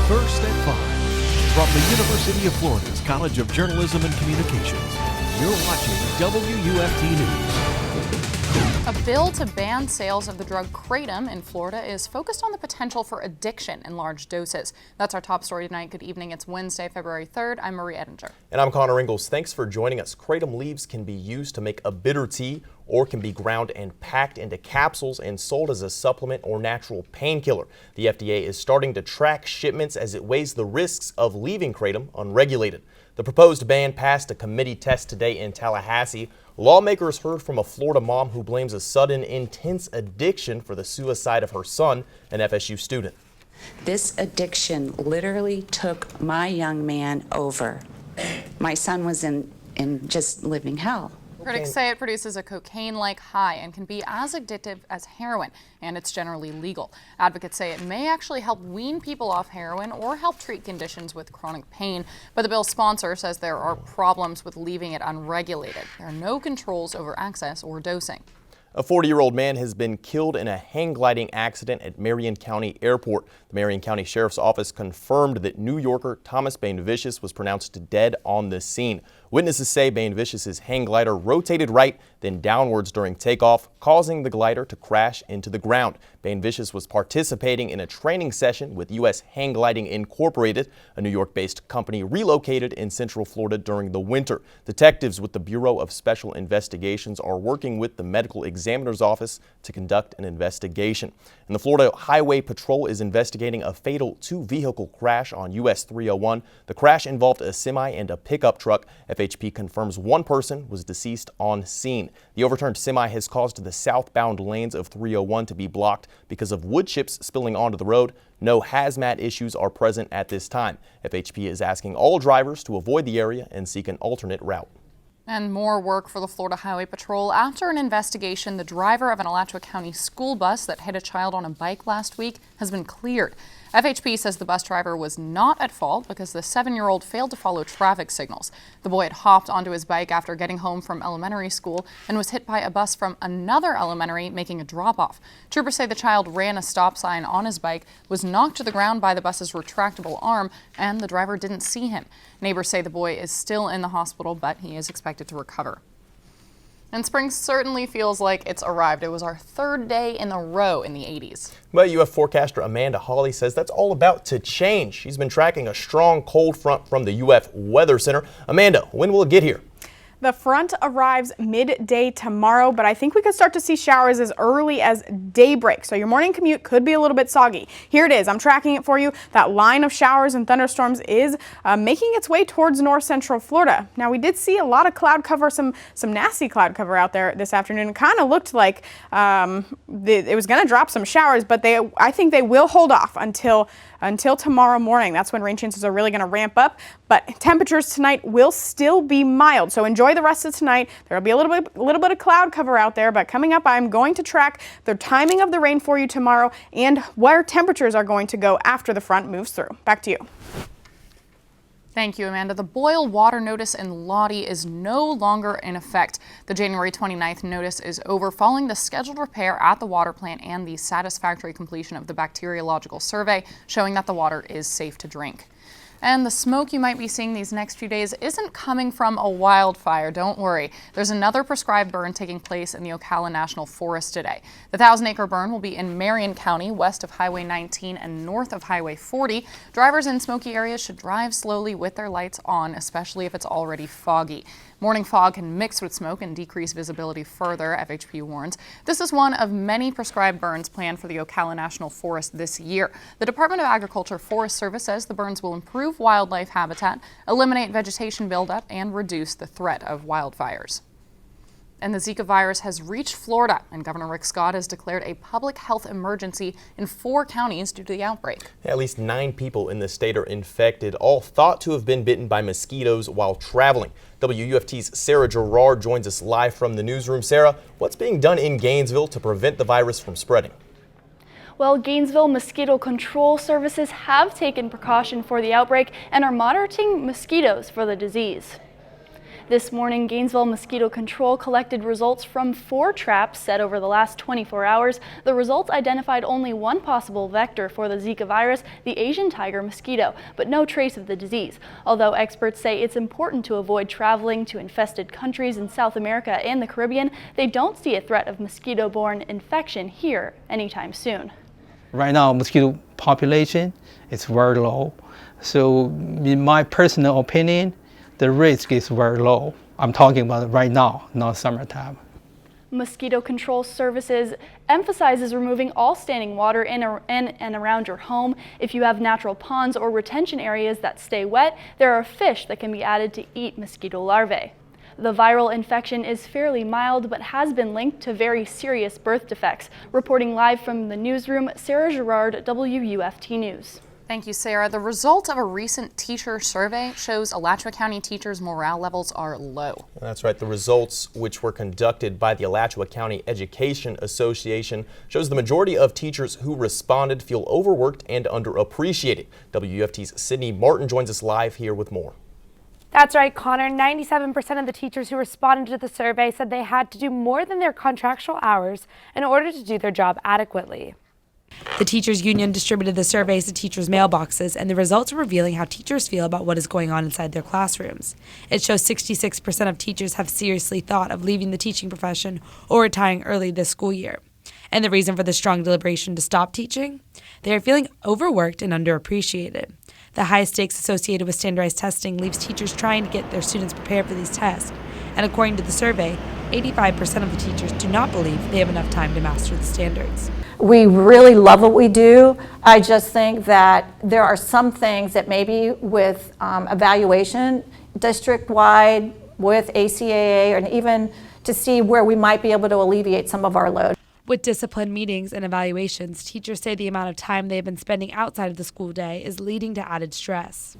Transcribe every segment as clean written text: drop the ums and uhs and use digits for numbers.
First at 5. From the University of Florida's College of Journalism and Communications, you're watching WUFT News. A bill to ban sales of the drug kratom in Florida is focused on the potential for addiction in large doses. That's our top story tonight. Good evening. It's Wednesday, February 3rd. I'm Marie Edinger. And I'm Connor Ingalls. Thanks for joining us. Kratom leaves can be used to make a bitter tea or can be ground and packed into capsules and sold as a supplement or natural painkiller. The FDA is starting to track shipments as it weighs the risks of leaving kratom unregulated. The proposed ban passed a committee test today in Tallahassee. Lawmakers heard from a Florida mom who blames a sudden, intense addiction for the suicide of her son, an FSU student. This addiction literally took my young man over. My son was in just living hell. Critics say it produces a cocaine-like high and can be as addictive as heroin, and it's generally legal. Advocates say it may actually help wean people off heroin or help treat conditions with chronic pain, but the bill's sponsor says there are problems with leaving it unregulated. There are no controls over access or dosing. A 40-year-old man has been killed in a hang gliding accident at Marion County Airport. The Marion County Sheriff's Office confirmed that New Yorker Thomas Bain-Vicious was pronounced dead on the scene. Witnesses say Bain-Vicious's hang glider rotated right, then downwards during takeoff, causing the glider to crash into the ground. Bain-Vicious was participating in a training session with U.S. Hang Gliding Incorporated, a New York-based company relocated in Central Florida during the winter. Detectives with the Bureau of Special Investigations are working with the medical examiner's office to conduct an investigation. And the Florida Highway Patrol is investigating a fatal two-vehicle crash on US 301. The crash involved a semi and a pickup truck. FHP confirms one person was deceased on scene. The overturned semi has caused the southbound lanes of 301 to be blocked because of wood chips spilling onto the road. No hazmat issues are present at this time. FHP is asking all drivers to avoid the area and seek an alternate route. And more work for the Florida Highway Patrol. After an investigation, the driver of an Alachua County school bus that hit a child on a bike last week has been cleared. FHP says the bus driver was not at fault because the 7-year-old failed to follow traffic signals. The boy had hopped onto his bike after getting home from elementary school and was hit by a bus from another elementary making a drop-off. Troopers say the child ran a stop sign on his bike, was knocked to the ground by the bus's retractable arm, and the driver didn't see him. Neighbors say the boy is still in the hospital, but he is expected to recover. And spring certainly feels like it's arrived. It was our third day in a row in the 80s. But UF forecaster Amanda Hawley says that's all about to change. She's been tracking a strong cold front from the UF Weather Center. Amanda, when will it get here? The front arrives midday tomorrow, but I think we could start to see showers as early as daybreak. So your morning commute could be a little bit soggy. Here it is. I'm tracking it for you. That line of showers and thunderstorms is making its way towards north central Florida. Now, we did see a lot of cloud cover, some nasty cloud cover out there this afternoon. It kind of looked like it was going to drop some showers, but I think they will hold off until tomorrow morning. That's when rain chances are really going to ramp up. But temperatures tonight will still be mild. So enjoy the rest of tonight. There will be a little bit of cloud cover out there, but coming up, I'm going to track the timing of the rain for you tomorrow and where temperatures are going to go after the front moves through. Back to you. Thank you, Amanda. The boil water notice in Lottie is no longer in effect. The January 29th notice is over following the scheduled repair at the water plant and the satisfactory completion of the bacteriological survey showing that the water is safe to drink. And the smoke you might be seeing these next few days isn't coming from a wildfire. Don't worry. There's another prescribed burn taking place in the Ocala National Forest today. The 1,000-acre burn will be in Marion County, west of Highway 19 and north of Highway 40. Drivers in smoky areas should drive slowly with their lights on, especially if it's already foggy. Morning fog can mix with smoke and decrease visibility further, FHP warns. This is one of many prescribed burns planned for the Ocala National Forest this year. The Department of Agriculture Forest Service says the burns will improve wildlife habitat, eliminate vegetation buildup, and reduce the threat of wildfires. And the Zika virus has reached Florida, and Governor Rick Scott has declared a public health emergency in 4 counties due to the outbreak. At least 9 people in the state are infected, all thought to have been bitten by mosquitoes while traveling. WUFT's Sarah Gerard joins us live from the newsroom. Sarah, what's being done in Gainesville to prevent the virus from spreading? Well, Gainesville Mosquito Control Services have taken precaution for the outbreak and are monitoring mosquitoes for the disease. This morning, Gainesville Mosquito Control collected results from 4 traps set over the last 24 hours. The results identified only one possible vector for the Zika virus, the Asian tiger mosquito, but no trace of the disease. Although experts say it's important to avoid traveling to infested countries in South America and the Caribbean, they don't see a threat of mosquito-borne infection here anytime soon. Right now, mosquito population is very low. So in my personal opinion, the risk is very low. I'm talking about right now, not summertime. Mosquito Control Services emphasizes removing all standing water in and around your home. If you have natural ponds or retention areas that stay wet, there are fish that can be added to eat mosquito larvae. The viral infection is fairly mild but has been linked to very serious birth defects. Reporting live from the newsroom, Sarah Gerard, WUFT News. Thank you, Sarah. The result of a recent teacher survey shows Alachua County teachers' morale levels are low. That's right. The results, which were conducted by the Alachua County Education Association, shows the majority of teachers who responded feel overworked and underappreciated. WUFT's Sydney Martin joins us live here with more. That's right, Connor. 97% of the teachers who responded to the survey said they had to do more than their contractual hours in order to do their job adequately. The teachers union distributed the surveys to teachers' mailboxes, and the results are revealing how teachers feel about what is going on inside their classrooms. It shows 66% of teachers have seriously thought of leaving the teaching profession or retiring early this school year. And the reason for the strong deliberation to stop teaching? They are feeling overworked and underappreciated. The high stakes associated with standardized testing leaves teachers trying to get their students prepared for these tests. And according to the survey, 85% of the teachers do not believe they have enough time to master the standards. We really love what we do. I just think that there are some things that maybe with evaluation district-wide, with ACAA, and even to see where we might be able to alleviate some of our load. With discipline meetings and evaluations, teachers say the amount of time they have been spending outside of the school day is leading to added stress.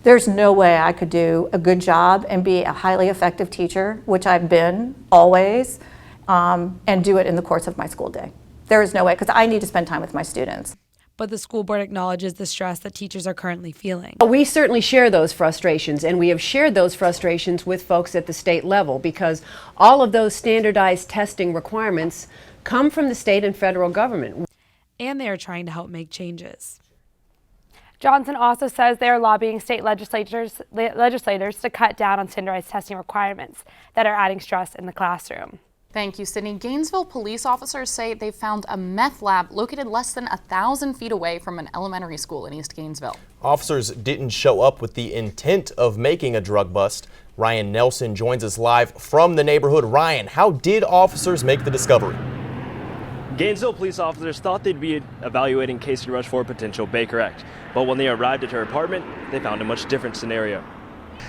There's no way I could do a good job and be a highly effective teacher, which I've been always, and do it in the course of my school day. There is no way, because I need to spend time with my students. But the school board acknowledges the stress that teachers are currently feeling. We certainly share those frustrations, and we have shared those frustrations with folks at the state level, because all of those standardized testing requirements come from the state and federal government. And they are trying to help make changes. Johnson also says they are lobbying state legislators to cut down on standardized testing requirements that are adding stress in the classroom. Thank you, Sydney. Gainesville police officers say they found a meth lab located less than 1,000 feet away from an elementary school in East Gainesville. Officers didn't show up with the intent of making a drug bust. Ryan Nelson joins us live from the neighborhood. Ryan, how did officers make the discovery? Gainesville police officers thought they'd be evaluating Casey Rush for a potential Baker Act, but when they arrived at her apartment, they found a much different scenario.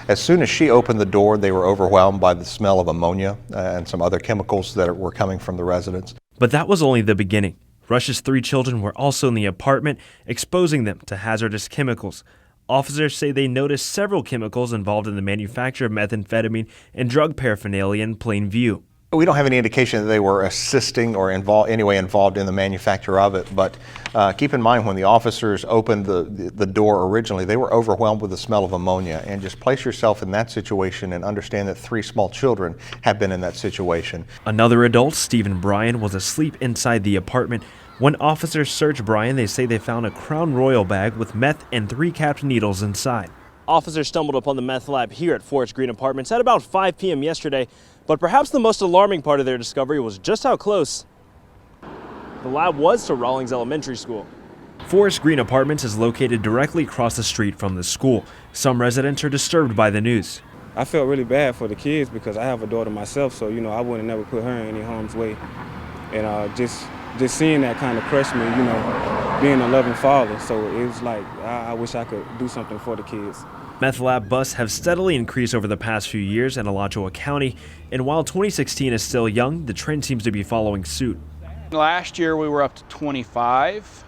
As soon as she opened the door, they were overwhelmed by the smell of ammonia and some other chemicals that were coming from the residence. But that was only the beginning. Rush's 3 children were also in the apartment, exposing them to hazardous chemicals. Officers say they noticed several chemicals involved in the manufacture of methamphetamine and drug paraphernalia in plain view. We don't have any indication that they were assisting or involved in the manufacture of it, but keep in mind when the officers opened the door originally, they were overwhelmed with the smell of ammonia. And just place yourself in that situation and understand that 3 small children have been in that situation. Another adult, Stephen Bryan, was asleep inside the apartment. When officers searched Bryan, they say they found a Crown Royal bag with meth and 3 capped needles inside. Officers stumbled upon the meth lab here at Forest Green Apartments at about 5 p.m. yesterday. But perhaps the most alarming part of their discovery was just how close the lab was to Rawlings Elementary School. Forest Green Apartments is located directly across the street from the school. Some residents are disturbed by the news. I felt really bad for the kids because I have a daughter myself, so I wouldn't never put her in any harm's way. And just seeing that kind of crushed me, being a loving father. So it was like I wish I could do something for the kids. Meth lab busts have steadily increased over the past few years in Alachua County, and while 2016 is still young, the trend seems to be following suit. Last year we were up to 25,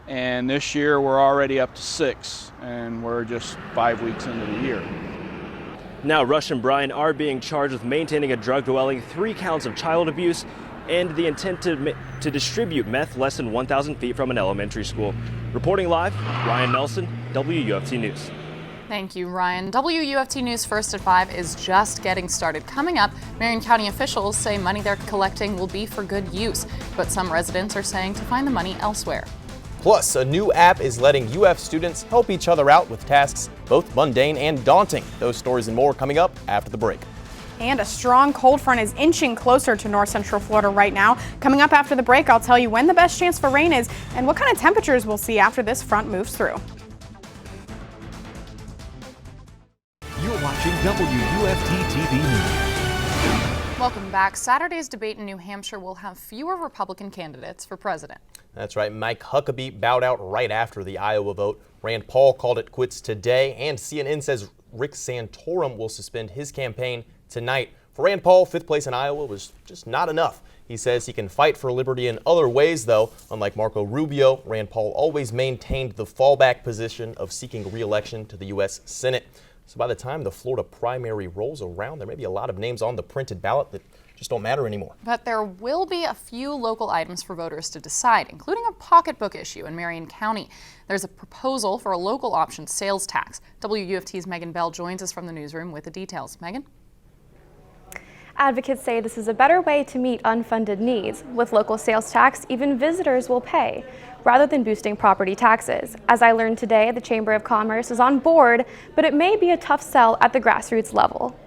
and this year we're already up to 6, and we're just 5 weeks into the year. Now Rush and Bryan are being charged with maintaining a drug dwelling, 3 counts of child abuse, and the intent to distribute meth less than 1,000 feet from an elementary school. Reporting live, Ryan Nelson, WUFT News. Thank you, Ryan. WUFT News First at 5 is just getting started. Coming up, Marion County officials say money they're collecting will be for good use, but some residents are saying to find the money elsewhere. Plus, a new app is letting UF students help each other out with tasks both mundane and daunting. Those stories and more coming up after the break. And a strong cold front is inching closer to north central Florida right now. Coming up after the break, I'll tell you when the best chance for rain is and what kind of temperatures we'll see after this front moves through. You're watching WUFT TV News. Welcome back. Saturday's debate in New Hampshire will have fewer Republican candidates for president. That's right. Mike Huckabee bowed out right after the Iowa vote. Rand Paul called it quits today, and CNN says Rick Santorum will suspend his campaign tonight. For Rand Paul, fifth place in Iowa was just not enough. He says he can fight for liberty in other ways, though. Unlike Marco Rubio, Rand Paul always maintained the fallback position of seeking re-election to the U.S. Senate. So by the time the Florida primary rolls around, there may be a lot of names on the printed ballot that just don't matter anymore. But there will be a few local items for voters to decide, including a pocketbook issue in Marion County. There's a proposal for a local option sales tax. WUFT's Megan Bell joins us from the newsroom with the details. Megan? Advocates say this is a better way to meet unfunded needs. With local sales tax, even visitors will pay, rather than boosting property taxes. As I learned today, the Chamber of Commerce is on board, but it may be a tough sell at the grassroots level.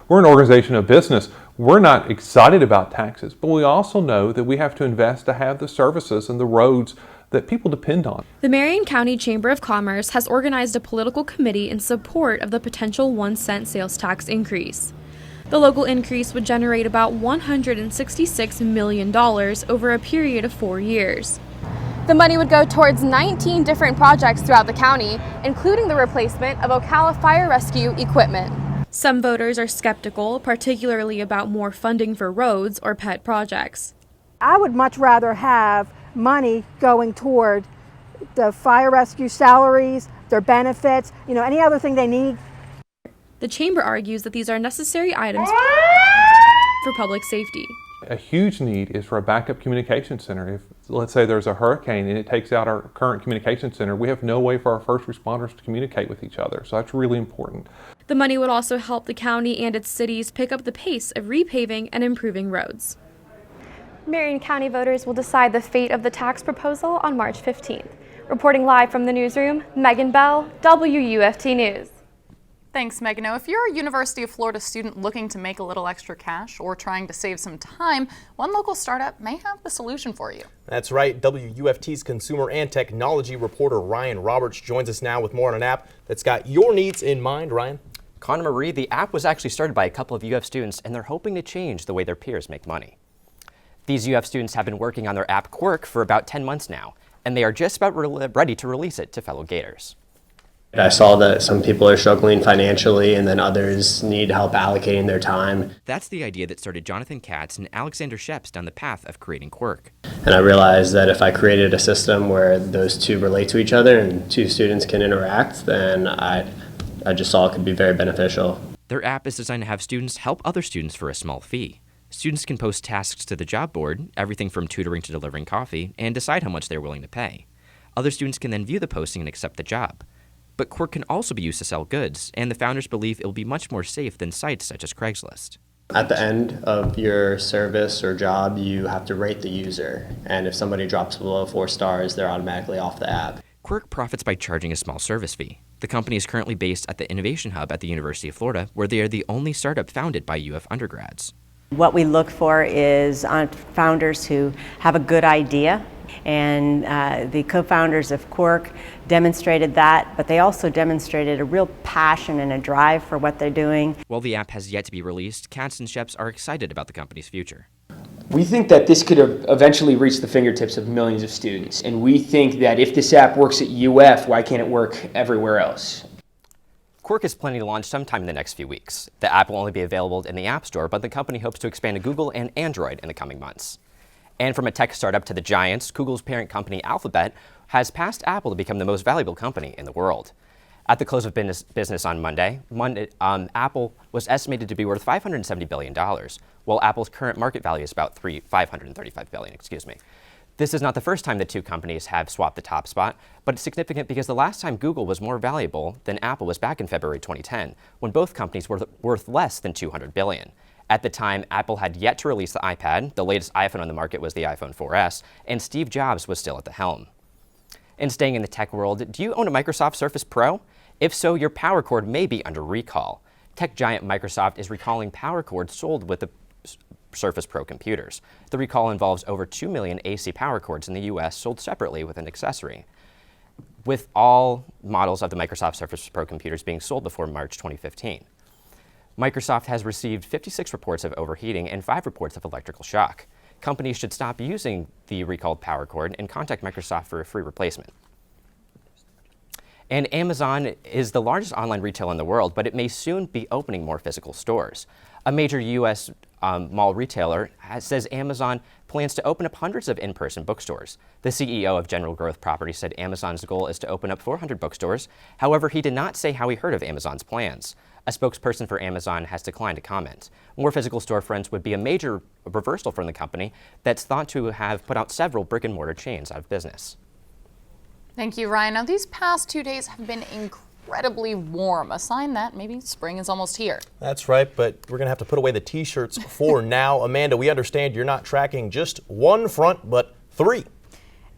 We're an organization of business. We're not excited about taxes, but we also know that we have to invest to have the services and the roads that people depend on. The Marion County Chamber of Commerce has organized a political committee in support of the potential 1-cent sales tax increase. The local increase would generate about $166 million over a period of 4 years. The money would go towards 19 different projects throughout the county, including the replacement of Ocala fire rescue equipment. Some voters are skeptical, particularly about more funding for roads or pet projects. I would much rather have money going toward the fire rescue salaries, their benefits, any other thing they need. The chamber argues that these are necessary items for public safety. A huge need is for a backup communication center. If, let's say, there's a hurricane and it takes out our current communication center, we have no way for our first responders to communicate with each other. So that's really important. The money would also help the county and its cities pick up the pace of repaving and improving roads. Marion County voters will decide the fate of the tax proposal on March 15th. Reporting live from the newsroom, Megan Bell, WUFT News. Thanks, Megan. Now, if you're a University of Florida student looking to make a little extra cash or trying to save some time, one local startup may have the solution for you. That's right. WUFT's consumer and technology reporter Ryan Roberts joins us now with more on an app that's got your needs in mind. Ryan? Connor Marie, the app was actually started by a couple of UF students, and they're hoping to change the way their peers make money. These UF students have been working on their app Quirk for about 10 months now, and they are just about ready to release it to fellow Gators. I saw that some people are struggling financially and then others need help allocating their time. That's the idea that started Jonathan Katz and Alexander Sheps down the path of creating Quirk. And I realized that if I created a system where those two relate to each other and two students can interact, then I just saw it could be very beneficial. Their app is designed to have students help other students for a small fee. Students can post tasks to the job board, everything from tutoring to delivering coffee, and decide how much they're willing to pay. Other students can then view the posting and accept the job. But Quirk can also be used to sell goods, and the founders believe it will be much more safe than sites such as Craigslist. At the end of your service or job, you have to rate the user, and if somebody drops below 4 stars, they're automatically off the app. Quirk profits by charging a small service fee. The company is currently based at the Innovation Hub at the University of Florida, where they are the only startup founded by UF undergrads. What we look for is founders who have a good idea, and the co-founders of Quirk demonstrated that, but they also demonstrated a real passion and a drive for what they're doing. While the app has yet to be released, Katz and Sheps are excited about the company's future. We think that this could eventually reach the fingertips of millions of students, and we think that if this app works at UF, why can't it work everywhere else? Quirk is planning to launch sometime in the next few weeks. The app will only be available in the App Store, but the company hopes to expand to Google and Android in the coming months. And from a tech startup to the giants, Google's parent company Alphabet has passed Apple to become the most valuable company in the world. At the close of business on Monday, Apple was estimated to be worth $570 billion, while Apple's current market value is about $535 billion. This is not the first time the two companies have swapped the top spot, but it's significant because the last time Google was more valuable than Apple was back in February 2010, when both companies were worth less than $200 billion. At the time, Apple had yet to release the iPad, the latest iPhone on the market was the iPhone 4S, and Steve Jobs was still at the helm. And staying in the tech world, do you own a Microsoft Surface Pro? If so, your power cord may be under recall. Tech giant Microsoft is recalling power cords sold with the Surface Pro computers. The recall involves over 2 million AC power cords in the US sold separately with an accessory, with all models of the Microsoft Surface Pro computers being sold before March 2015. Microsoft has received 56 reports of overheating and 5 reports of electrical shock. Companies should stop using the recalled power cord and contact Microsoft for a free replacement. And Amazon is the largest online retailer in the world, but it may soon be opening more physical stores. A major U.S. mall retailer says Amazon plans to open up hundreds of in-person bookstores. The CEO of General Growth Properties said Amazon's goal is to open up 400 bookstores. However, he did not say how he heard of Amazon's plans. A spokesperson for Amazon has declined to comment. More physical storefronts would be a major reversal from the company that's thought to have put out several brick-and-mortar chains out of business. Thank you, Ryan. Now, these past 2 days have been incredibly warm, a sign that maybe spring is almost here. That's right, but we're going to have to put away the t-shirts for now. Amanda, we understand you're not tracking just one front, but 3.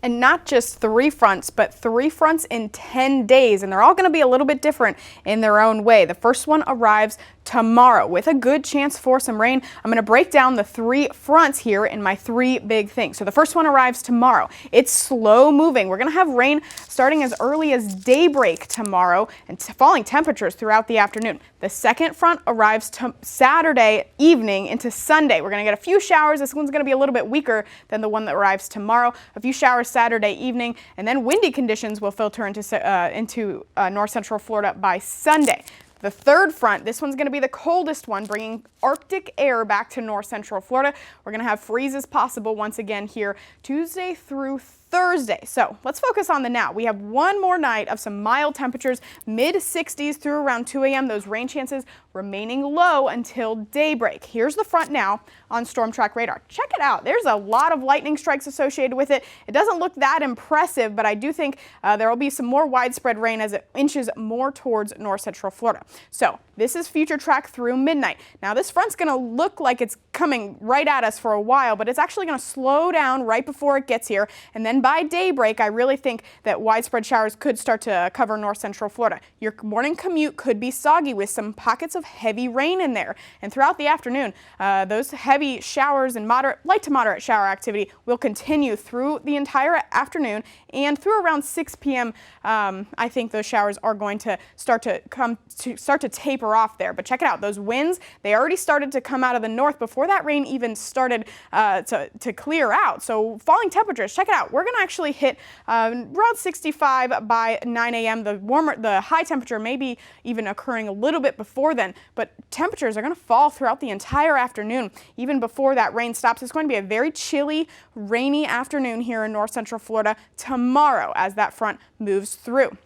And not just 3 fronts, but 3 fronts in 10 days. And they're all going to be a little bit different in their own way. The first one arrives tomorrow with a good chance for some rain. I'm going to break down the 3 fronts here in my 3 big things. So the first one arrives tomorrow. It's slow moving. We're going to have rain starting as early as daybreak tomorrow and falling temperatures throughout the afternoon. The second front arrives Saturday evening into Sunday. We're going to get a few showers. This one's going to be a little bit weaker than the one that arrives tomorrow. A few showers Saturday evening, and then windy conditions will filter into north central Florida by Sunday. The third front, this one's going to be the coldest one, bringing Arctic air back to north central Florida. We're going to have freezes possible once again here Tuesday through Thursday. So let's focus on the now. We have one more night of some mild temperatures, mid-60s through around 2 a.m. Those rain chances remaining low until daybreak. Here's the front now on Storm Track radar. Check it out. There's a lot of lightning strikes associated with it. It doesn't look that impressive, but I do think there will be some more widespread rain as it inches more towards north central Florida. So this is future track through midnight. Now this front's going to look like it's coming right at us for a while, but it's actually going to slow down right before it gets here. And then by daybreak, I really think that widespread showers could start to cover north central Florida. Your morning commute could be soggy with some pockets of heavy rain in there. And throughout the afternoon, those heavy showers and light to moderate shower activity will continue through the entire afternoon and through around 6 p.m. I think those showers are going to start to taper off there. But check it out, those winds, they already started to come out of the north before that rain even started to clear out. So falling temperatures, check it out. We're going to actually hit around 65 by 9 a.m. The high temperature may be even occurring a little bit before then, but temperatures are going to fall throughout the entire afternoon. Even before that rain stops, it's going to be a very chilly, rainy afternoon here in north central Florida tomorrow as that front moves through.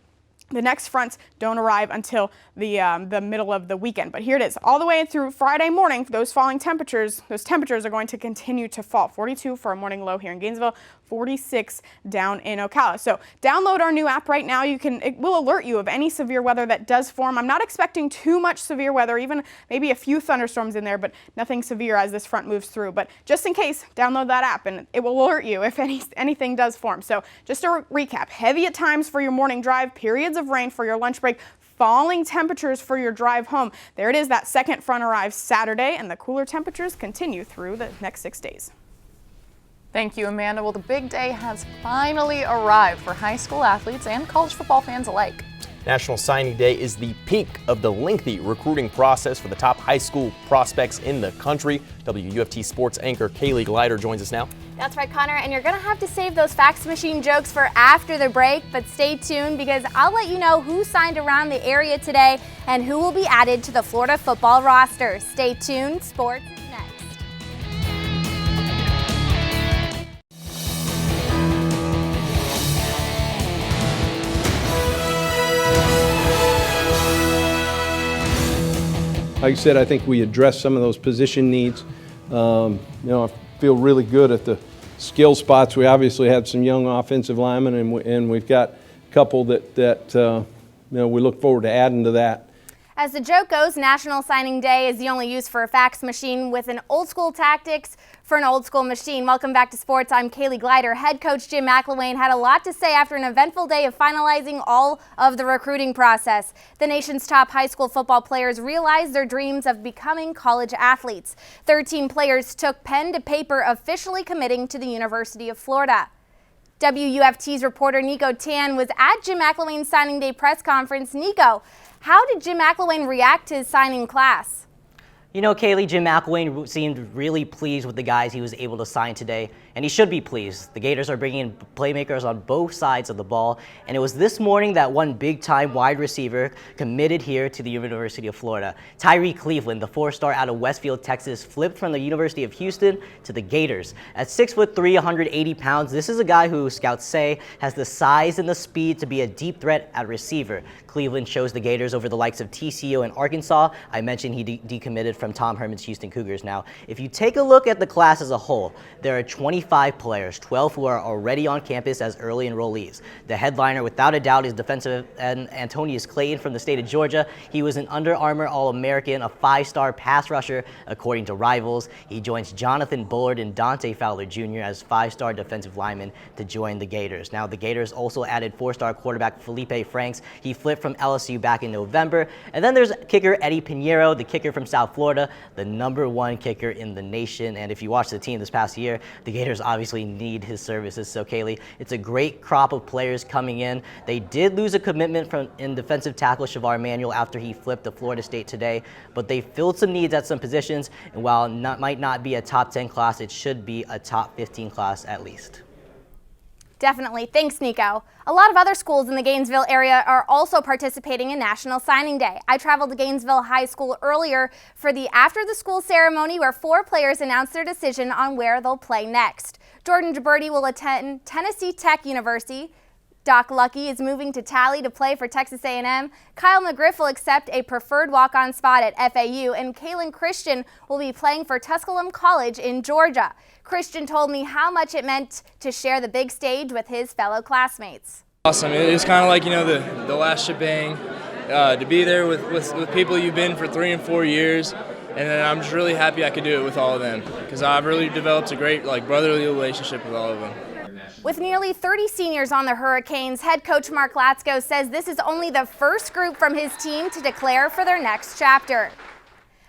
The next fronts don't arrive until the middle of the weekend, but here it is. All the way through Friday morning, those temperatures are going to continue to fall. 42 for a morning low here in Gainesville, 46 down in Ocala. So download our new app right now. It will alert you of any severe weather that does form. I'm not expecting too much severe weather, even maybe a few thunderstorms in there, but nothing severe as this front moves through. But just in case, download that app and it will alert you if anything does form. So just to recap, heavy at times for your morning drive, periods of rain for your lunch break, falling temperatures for your drive home. There it is, that second front arrives Saturday, and the cooler temperatures continue through the next 6 days. Thank you, Amanda. Well, the big day has finally arrived for high school athletes and college football fans alike. National Signing Day is the peak of the lengthy recruiting process for the top high school prospects in the country. WUFT sports anchor Kaylee Glider joins us now. That's right, Connor, and you're going to have to save those fax machine jokes for after the break, but stay tuned because I'll let you know who signed around the area today and who will be added to the Florida football roster. Stay tuned. Sports is next. Like you said, I think we addressed some of those position needs. I feel really good at the skill spots. We obviously have some young offensive linemen, and we've got a couple that we look forward to adding to that. As the joke goes, National Signing Day is the only use for a fax machine with an old school tactics for an old school machine. Welcome back to sports. I'm Kaylee Glider. Head coach Jim McElwain had a lot to say after an eventful day of finalizing all of the recruiting process. The nation's top high school football players realized their dreams of becoming college athletes. 13 players took pen to paper officially committing to the University of Florida. WUFT's reporter Nico Tan was at Jim McElwain's signing day press conference. Nico, how did Jim McElwain react to his signing class? You know, Kaylee, Jim McElwain seemed really pleased with the guys he was able to sign today, and he should be pleased. The Gators are bringing in playmakers on both sides of the ball, and it was this morning that one big-time wide receiver committed here to the University of Florida. Tyree Cleveland, the four-star out of Westfield, Texas, flipped from the University of Houston to the Gators. At 6'3", 180 pounds, this is a guy who scouts say has the size and the speed to be a deep threat at receiver. Cleveland chose the Gators over the likes of TCU and Arkansas. I mentioned he decommitted from Tom Herman's Houston Cougars. Now, if you take a look at the class as a whole, there are 25 players, 12 who are already on campus as early enrollees. The headliner, without a doubt, is defensive end Antonius Clayton from the state of Georgia. He was an Under Armour All-American, a 5-star pass rusher, according to Rivals. He joins Jonathan Bullard and Dante Fowler Jr. as 5-star defensive linemen to join the Gators. Now, the Gators also added 4-star quarterback Felipe Franks. He flipped from LSU back in November. And then there's kicker Eddie Pinheiro, the kicker from South Florida, the #1 kicker in the nation. And if you watch the team this past year, the Gators obviously need his services. So, Kaylee, it's a great crop of players coming in. They did lose a commitment in defensive tackle Shavar Manuel after he flipped to Florida State today, but they filled some needs at some positions. And while it might not be a top 10 class, it should be a top 15 class at least. Definitely. Thanks, Nico. A lot of other schools in the Gainesville area are also participating in National Signing Day. I traveled to Gainesville High School earlier for the after-the-school ceremony where 4 players announced their decision on where they'll play next. Jordan Gibberti will attend Tennessee Tech University. Doc Lucky is moving to Tally to play for Texas A&M. Kyle McGriff will accept a preferred walk-on spot at FAU, and Kalen Christian will be playing for Tusculum College in Georgia. Christian told me how much it meant to share the big stage with his fellow classmates. Awesome. It's kind of like, the last shebang, to be there with people you've been for 3 and 4 years, and then I'm just really happy I could do it with all of them because I've really developed a great brotherly relationship with all of them. With nearly 30 seniors on the Hurricanes, head coach Mark Latsko says this is only the first group from his team to declare for their next chapter.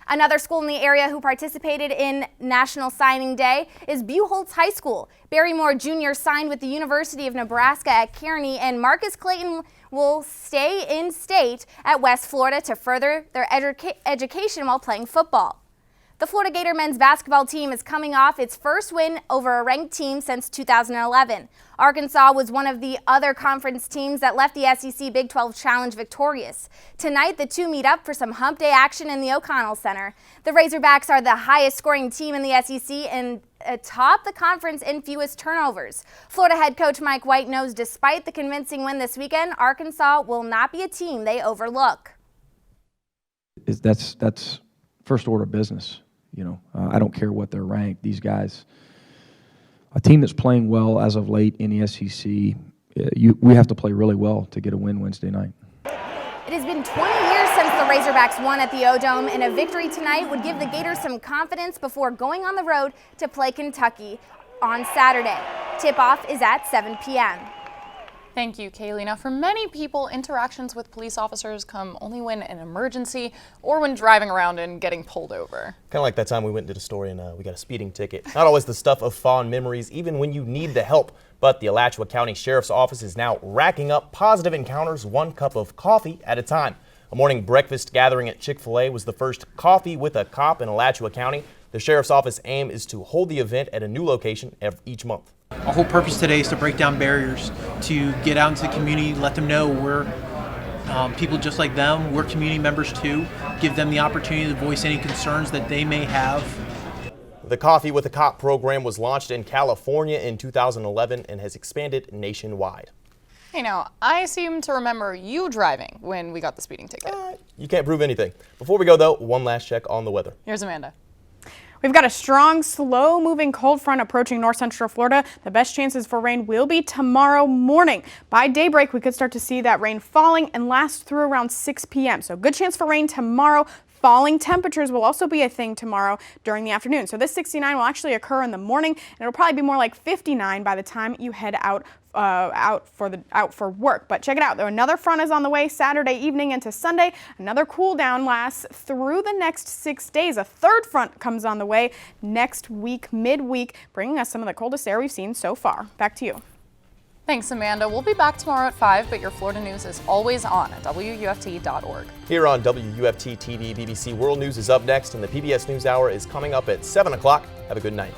Another school in the area who participated in National Signing Day is Buchholz High School. Barry Moore Jr. signed with the University of Nebraska at Kearney, and Marcus Clayton will stay in state at West Florida to further their education while playing football. The Florida Gator men's basketball team is coming off its first win over a ranked team since 2011. Arkansas was one of the other conference teams that left the SEC Big 12 Challenge victorious. Tonight, the two meet up for some hump day action in the O'Connell Center. The Razorbacks are the highest scoring team in the SEC and atop the conference in fewest turnovers. Florida head coach Mike White knows despite the convincing win this weekend, Arkansas will not be a team they overlook. That's first order business. I don't care what they're ranked. These guys, a team that's playing well as of late in the SEC, we have to play really well to get a win Wednesday night. It has been 20 years since the Razorbacks won at the O-Dome, and a victory tonight would give the Gators some confidence before going on the road to play Kentucky on Saturday. Tip-off is at 7 p.m. Thank you, Kaylee. Now, for many people, interactions with police officers come only when an emergency or when driving around and getting pulled over. Kind of like that time we went and did a story and we got a speeding ticket. Not always the stuff of fond memories, even when you need the help. But the Alachua County Sheriff's Office is now racking up positive encounters 1 cup of coffee at a time. A morning breakfast gathering at Chick-fil-A was the first coffee with a cop in Alachua County. The Sheriff's Office aim is to hold the event at a new location each month. Our whole purpose today is to break down barriers, to get out into the community, let them know we're people just like them, we're community members too, give them the opportunity to voice any concerns that they may have. The Coffee with a Cop program was launched in California in 2011 and has expanded nationwide. Hey, now, I seem to remember you driving when we got the speeding ticket. You can't prove anything. Before we go, though, one last check on the weather. Here's Amanda. We've got a strong, slow-moving cold front approaching north central Florida. The best chances for rain will be tomorrow morning. By daybreak, we could start to see that rain falling and last through around 6 p.m. So good chance for rain tomorrow. Falling temperatures will also be a thing tomorrow during the afternoon. So this 69 will actually occur in the morning, and it'll probably be more like 59 by the time you head out for work. But check it out, though, another front is on the way Saturday evening into Sunday. Another cool down lasts through the next 6 days. A third front comes on the way next week, midweek, bringing us some of the coldest air we've seen so far. Back to you. Thanks, Amanda. We'll be back tomorrow at 5, but your Florida news is always on at WUFT.org. Here on WUFT TV, BBC World News is up next, and the PBS NewsHour is coming up at 7 o'clock. Have a good night.